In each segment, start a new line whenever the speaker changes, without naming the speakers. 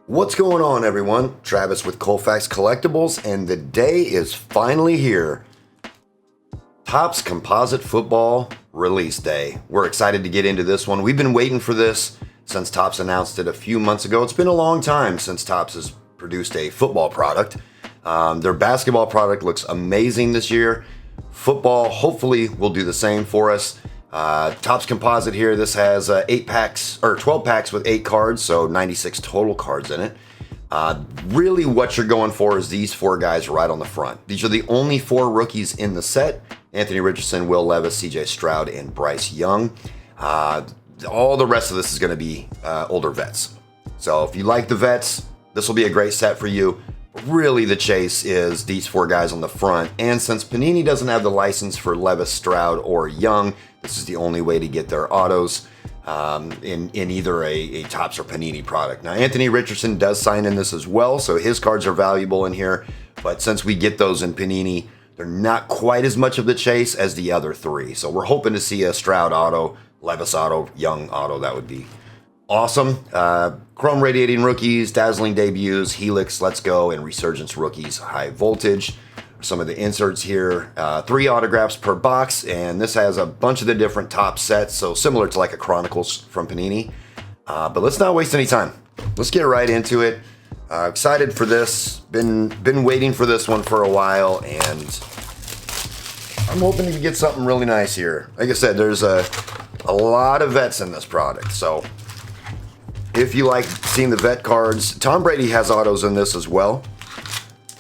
What's going on, everyone? Travis with Colfax Collectibles, and the day is finally here. Topps Composite Football release day. We're excited to get into this one. We've been waiting for this since Topps announced it a few months ago. It's been a long time since Topps has produced a football product. Their basketball product looks amazing this year. Football, hopefully, will do the same for us. Topps Composite here, this has 8 packs, or 12 packs with 8 cards, so 96 total cards in it. Really what you're going for is these 4 guys right on the front. These are the only 4 rookies in the set: Anthony Richardson, Will Levis, CJ Stroud, and Bryce Young. All the rest of this is going to be older vets. So if you like the vets, this will be a great set for you. Really, the chase is these 4 guys on the front, and since Panini doesn't have the license for Levis, Stroud, or Young, this is the only way to get their autos in either a Topps or Panini product. Now, Anthony Richardson does sign in this as well, so his cards are valuable in here, but since we get those in Panini, they're not quite as much of the chase as the other 3. So we're hoping to see a Stroud auto, Levis auto, Young auto. That would be awesome. Chrome Radiating Rookies, Dazzling Debuts, Helix, Let's Go, and Resurgence Rookies, High Voltage. Some of the inserts here, 3 autographs per box, and this has a bunch of the different top sets, so similar to like a Chronicles from Panini. But let's not waste any time. Let's get right into it. Excited for this. Been waiting for this one for a while, and I'm hoping to get something really nice here. Like I said, there's a lot of vets in this product, so if you like seeing the vet cards, Tom Brady has autos in this as well.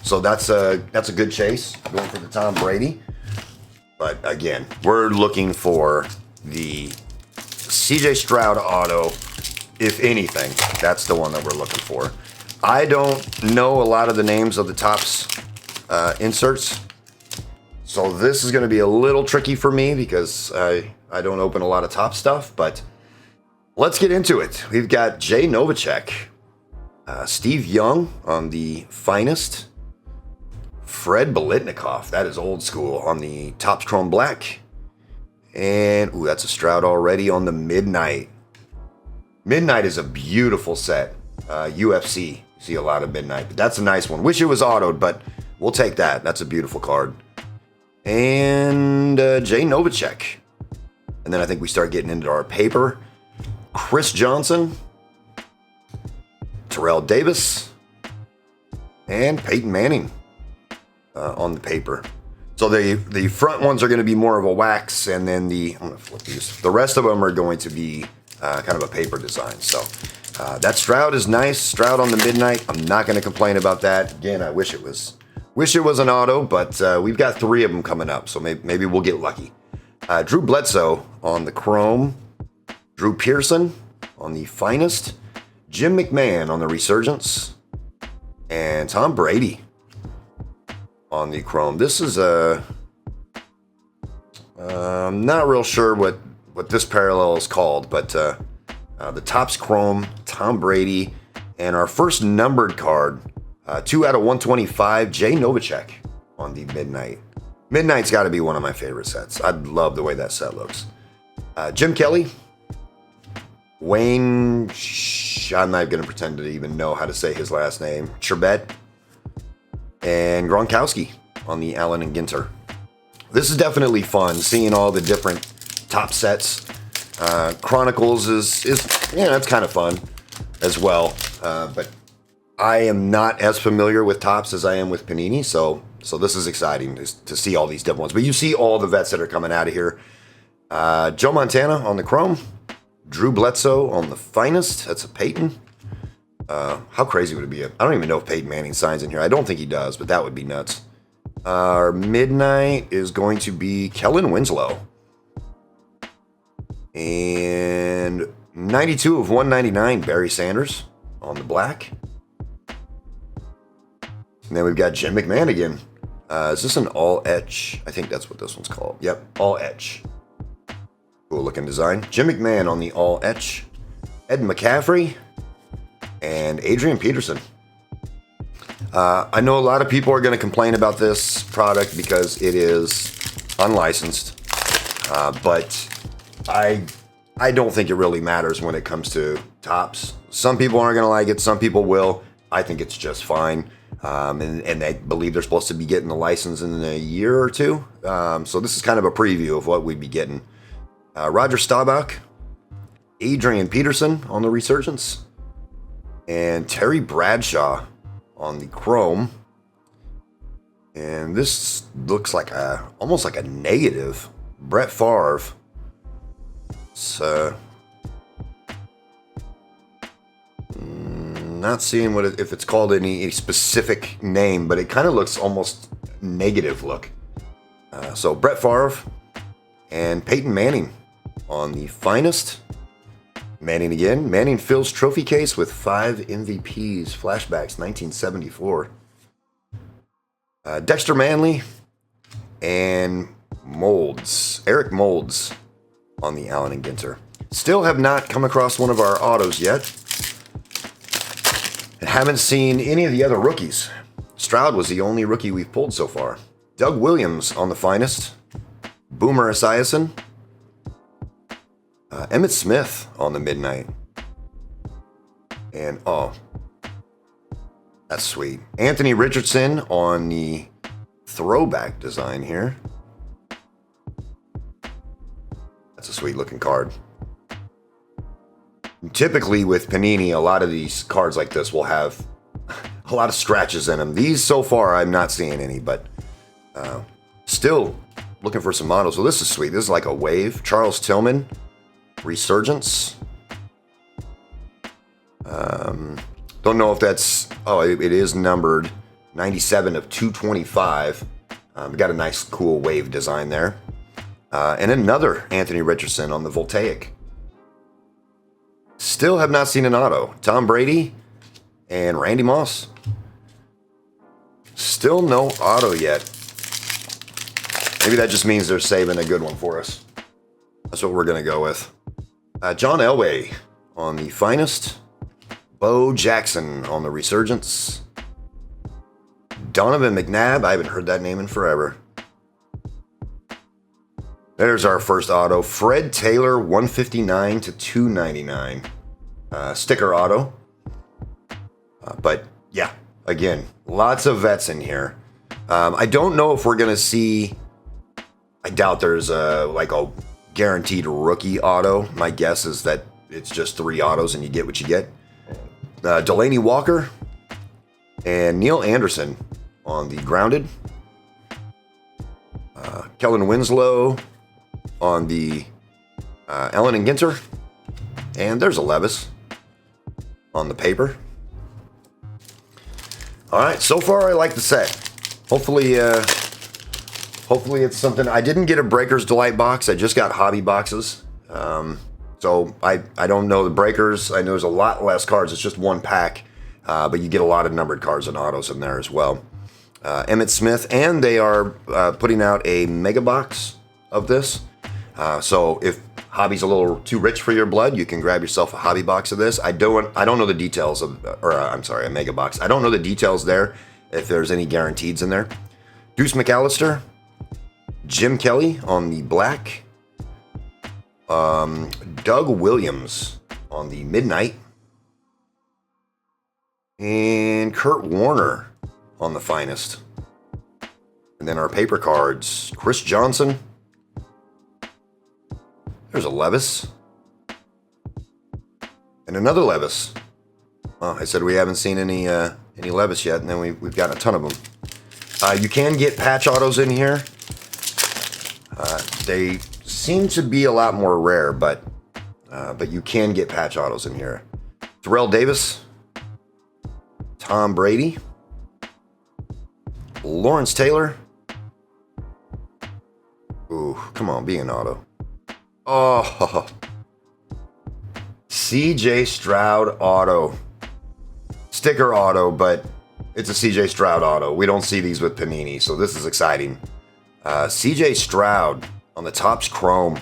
So that's a good chase, going for the Tom Brady. But again, we're looking for the CJ Stroud auto. If anything, that's the one that we're looking for. I don't know a lot of the names of the Topps inserts, so this is going to be a little tricky for me because I don't open a lot of Topps stuff, but let's get into it. We've got Jay Novacek, Steve Young on the Finest, Fred Biletnikoff, that is old school, on the Topps Chrome Black, and ooh, that's a Stroud already on the Midnight. Midnight is a beautiful set. UFC, you see a lot of Midnight, but that's a nice one. Wish it was autoed, but we'll take that. That's a beautiful card. And Jay Novacek. And then I think we start getting into our paper. Chris Johnson, Terrell Davis, and Peyton Manning on the paper. So the front ones are going to be more of a wax, and then I'm going to flip these. The rest of them are going to be kind of a paper design. So that Stroud is nice. Stroud on the Midnight. I'm not going to complain about that. Again, I wish it was an auto, but we've got 3 of them coming up, so maybe we'll get lucky. Drew Bledsoe on the Chrome. Drew Pearson on the Finest, Jim McMahon on the Resurgence, and Tom Brady on the Chrome. This is I'm not real sure what this parallel is called, but the Topps Chrome, Tom Brady, and our first numbered card, 2 out of 125, Jay Novacek on the Midnight. Midnight's got to be one of my favorite sets. I love the way that set looks. Jim Kelly, Wayne, I'm not going to pretend to even know how to say his last name, Sherbet, and Gronkowski on the Allen and Ginter. This is definitely fun, seeing all the different top sets. Chronicles is it's kind of fun as well, but I am not as familiar with Topps as I am with Panini, so this is exciting to see all these different ones. But you see all the vets that are coming out of here. Joe Montana on the Chrome, Drew Bledsoe on the Finest. That's a Peyton. How crazy would it be? I don't even know if Peyton Manning signs in here. I don't think he does, but that would be nuts. Our Midnight is going to be Kellen Winslow. And 92 of 199, Barry Sanders on the Black. And then we've got Jim McMahon again. Is this an all etch? I think that's what this one's called. Yep, all etch. Cool looking design. Jim McMahon on the all etch. Ed McCaffrey and Adrian Peterson. I know a lot of people are going to complain about this product because it is unlicensed, but I I don't think it really matters when it comes to Topps. Some people aren't going to like it. Some people will. I think it's just fine. And they believe they're supposed to be getting the license in a year or two. So this is kind of a preview of what we'd be getting. Roger Staubach, Adrian Peterson on the Resurgence, and Terry Bradshaw on the Chrome. And this looks like almost like a negative. Brett Favre. It's not seeing if it's called any specific name, but it kind of looks almost negative look. So Brett Favre and Peyton Manning on the Finest. Manning again. Manning fills trophy case with 5 MVPs. Flashbacks 1974. Dexter Manley and Eric Molds on the Allen and Ginter. Still have not come across one of our autos yet. And haven't seen any of the other rookies. Stroud was the only rookie we've pulled so far. Doug Williams on the Finest. Boomer Esiason. Emmitt Smith on the Midnight. And, oh, that's sweet. Anthony Richardson on the throwback design here. That's a sweet looking card. Typically with Panini, a lot of these cards like this will have a lot of scratches in them. These so far, I'm not seeing any, but still looking for some models. So this is sweet. This is like a wave. Charles Tillman, Resurgence. Don't know if that's, oh, it is numbered 97 of 225. Got a nice cool wave design there. And another Anthony Richardson on the Voltaic. Still have not seen an auto. Tom Brady and Randy Moss. Still no auto yet. Maybe that just means they're saving a good one for us. That's what we're going to go with. John Elway on the Finest. Bo Jackson on the Resurgence. Donovan McNabb. I haven't heard that name in forever. There's our first auto. Fred Taylor, 159 to 299. Sticker auto. But yeah, again, lots of vets in here. I don't know if we're going to see... I doubt there's like a guaranteed rookie auto. My guess is that it's just 3 autos and you get what you get. Delaney Walker and Neil Anderson on the Grounded. Kellen Winslow on the Allen and Ginter. And there's a Levis on the paper. All right, so far I like the set. Hopefully it's something. I didn't get a Breakers Delight box. I just got hobby boxes. So I don't know the Breakers. I know there's a lot less cards. It's just one pack, but you get a lot of numbered cards and autos in there as well. Emmitt Smith, and they are putting out a mega box of this. So if hobby's a little too rich for your blood, you can grab yourself a hobby box of this. I don't know the details of, a mega box. I don't know the details there, if there's any guarantees in there. Deuce McAllister, Jim Kelly on the black, Doug Williams on the Midnight, and Kurt Warner on the Finest. And then our paper cards, Chris Johnson. There's a Levis. And another Levis. Oh, I said we haven't seen any Levis yet, and then we've got a ton of them. You can get patch autos in here. They seem to be a lot more rare, but you can get patch autos in here. Terrell Davis, Tom Brady, Lawrence Taylor. Ooh, come on, be an auto. Oh, CJ Stroud auto. Sticker auto, but it's a CJ Stroud auto. We don't see these with Panini, so this is exciting. CJ Stroud on the Topps Chrome.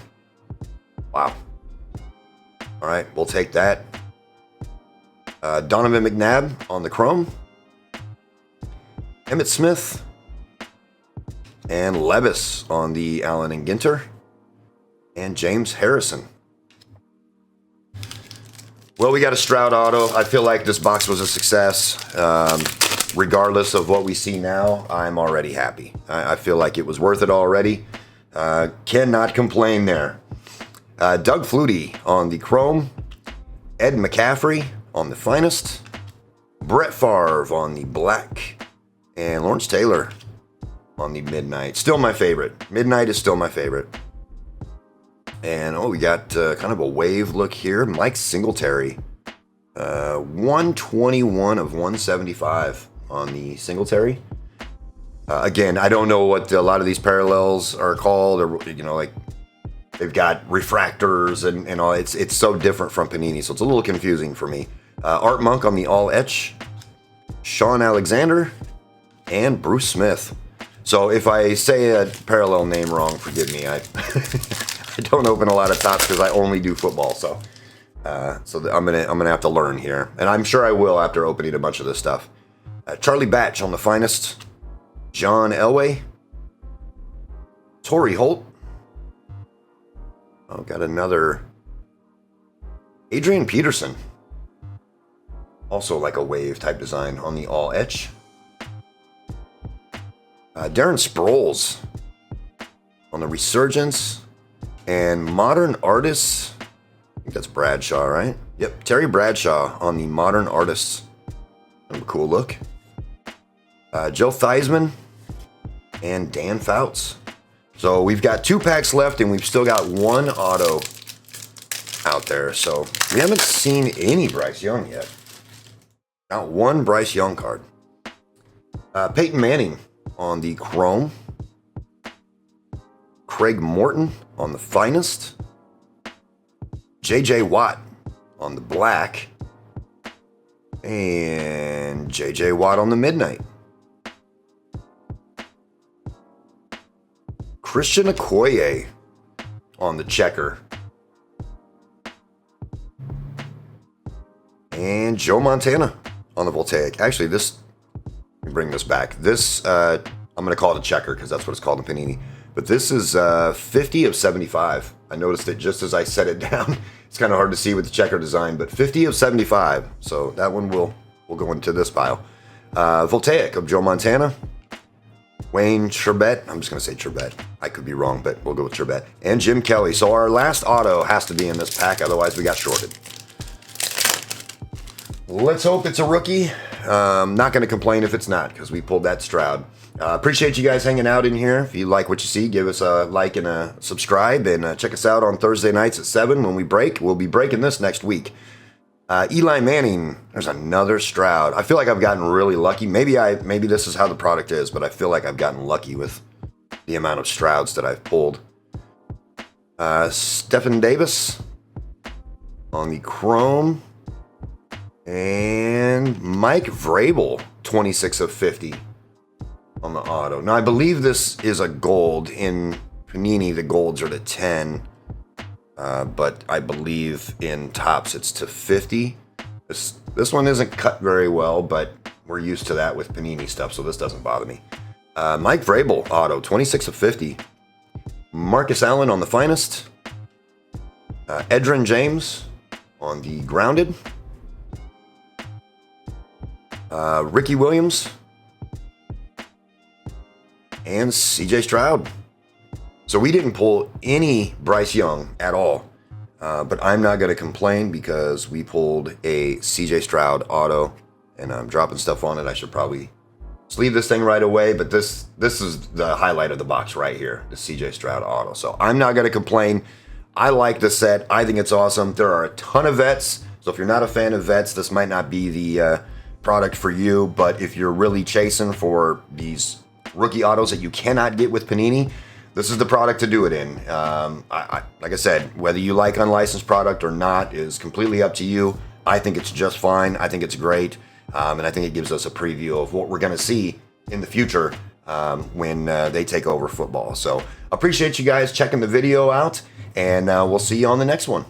Wow. All right, we'll take that. Donovan McNabb on the Chrome. Emmitt Smith. And Levis on the Allen and Ginter. And James Harrison Well, we got a Stroud auto. I feel like this box was a success. Regardless of what we see now, I'm already happy. I feel like it was worth it already. Cannot complain there. Doug Flutie on the chrome. Ed McCaffrey on the finest. Brett Favre on the black. And Lawrence Taylor on the midnight. Still my favorite. Midnight is still my favorite. And, we got kind of a wave look here. Mike Singletary. 121 of 175 on the Singletary. Again, I don't know what a lot of these parallels are called, or, like they've got refractors and all. It's so different from Panini, so it's a little confusing for me. Art Monk on the all etch. Sean Alexander and Bruce Smith. So if I say a parallel name wrong, forgive me. I I don't open a lot of Topps because I only do football, so I'm gonna have to learn here, and I'm sure I will after opening a bunch of this stuff. Charlie Batch on the finest. John Elway. Torrey Holt. Got another Adrian Peterson. Also like a wave type design on the all etch. Darren Sproles on the Resurgence. And Modern Artists, I think that's Bradshaw, right? Yep, Terry Bradshaw on the Modern Artists. Kind of a cool look. Joe Theismann and Dan Fouts. So we've got 2 packs left, and we've still got 1 auto out there. So we haven't seen any Bryce Young yet. Not 1 Bryce Young card. Peyton Manning on the chrome. Craig Morton on the finest. J.J. Watt on the black. And J.J. Watt on the midnight. Christian Okoye on the checker. And Joe Montana on the voltaic. Actually, let me bring this back. This, I'm going to call it a checker because that's what it's called in Panini. But this is 50 of 75. I noticed it just as I set it down. It's kind of hard to see with the checker design, but 50 of 75. So that one will go into this pile. Voltaic of Joe Montana. Wayne Charbet. I'm just going to say Charbet. I could be wrong, but we'll go with Charbet. And Jim Kelly. So our last auto has to be in this pack, otherwise we got shorted. Let's hope it's a rookie. Not going to complain if it's not, because we pulled that Stroud. Appreciate you guys hanging out in here. If you like what you see, give us a like and a subscribe, and check us out on Thursday nights at 7 when we break. We'll be breaking this next week. Eli Manning. There's another Stroud. I feel like I've gotten really lucky. Maybe this is how the product is, but I feel like I've gotten lucky with the amount of Strouds that I've pulled. Stephen Davis on the chrome. And Mike Vrabel, 26 of 50 on the auto. Now, I believe this is a gold. In Panini, the golds are to 10. But I believe in Topps it's to 50. This one isn't cut very well, but we're used to that with Panini stuff, so this doesn't bother me. Mike Vrabel, auto, 26 of 50. Marcus Allen on the finest. Edgerrin James on the grounded. Ricky Williams. And CJ Stroud. So we didn't pull any Bryce Young at all. But I'm not going to complain because we pulled a CJ Stroud auto. And I'm dropping stuff on it. I should probably sleeve this thing right away. But this is the highlight of the box right here. The CJ Stroud auto. So I'm not going to complain. I like the set. I think it's awesome. There are a ton of vets. So if you're not a fan of vets, this might not be the product for you. But if you're really chasing for these rookie autos that you cannot get with Panini, this is the product to do it in. Like I said, whether you like unlicensed product or not is completely up to you. I think it's just fine. I think it's great. And I think it gives us a preview of what we're going to see in the future when they take over football. So appreciate you guys checking the video out, and we'll see you on the next one.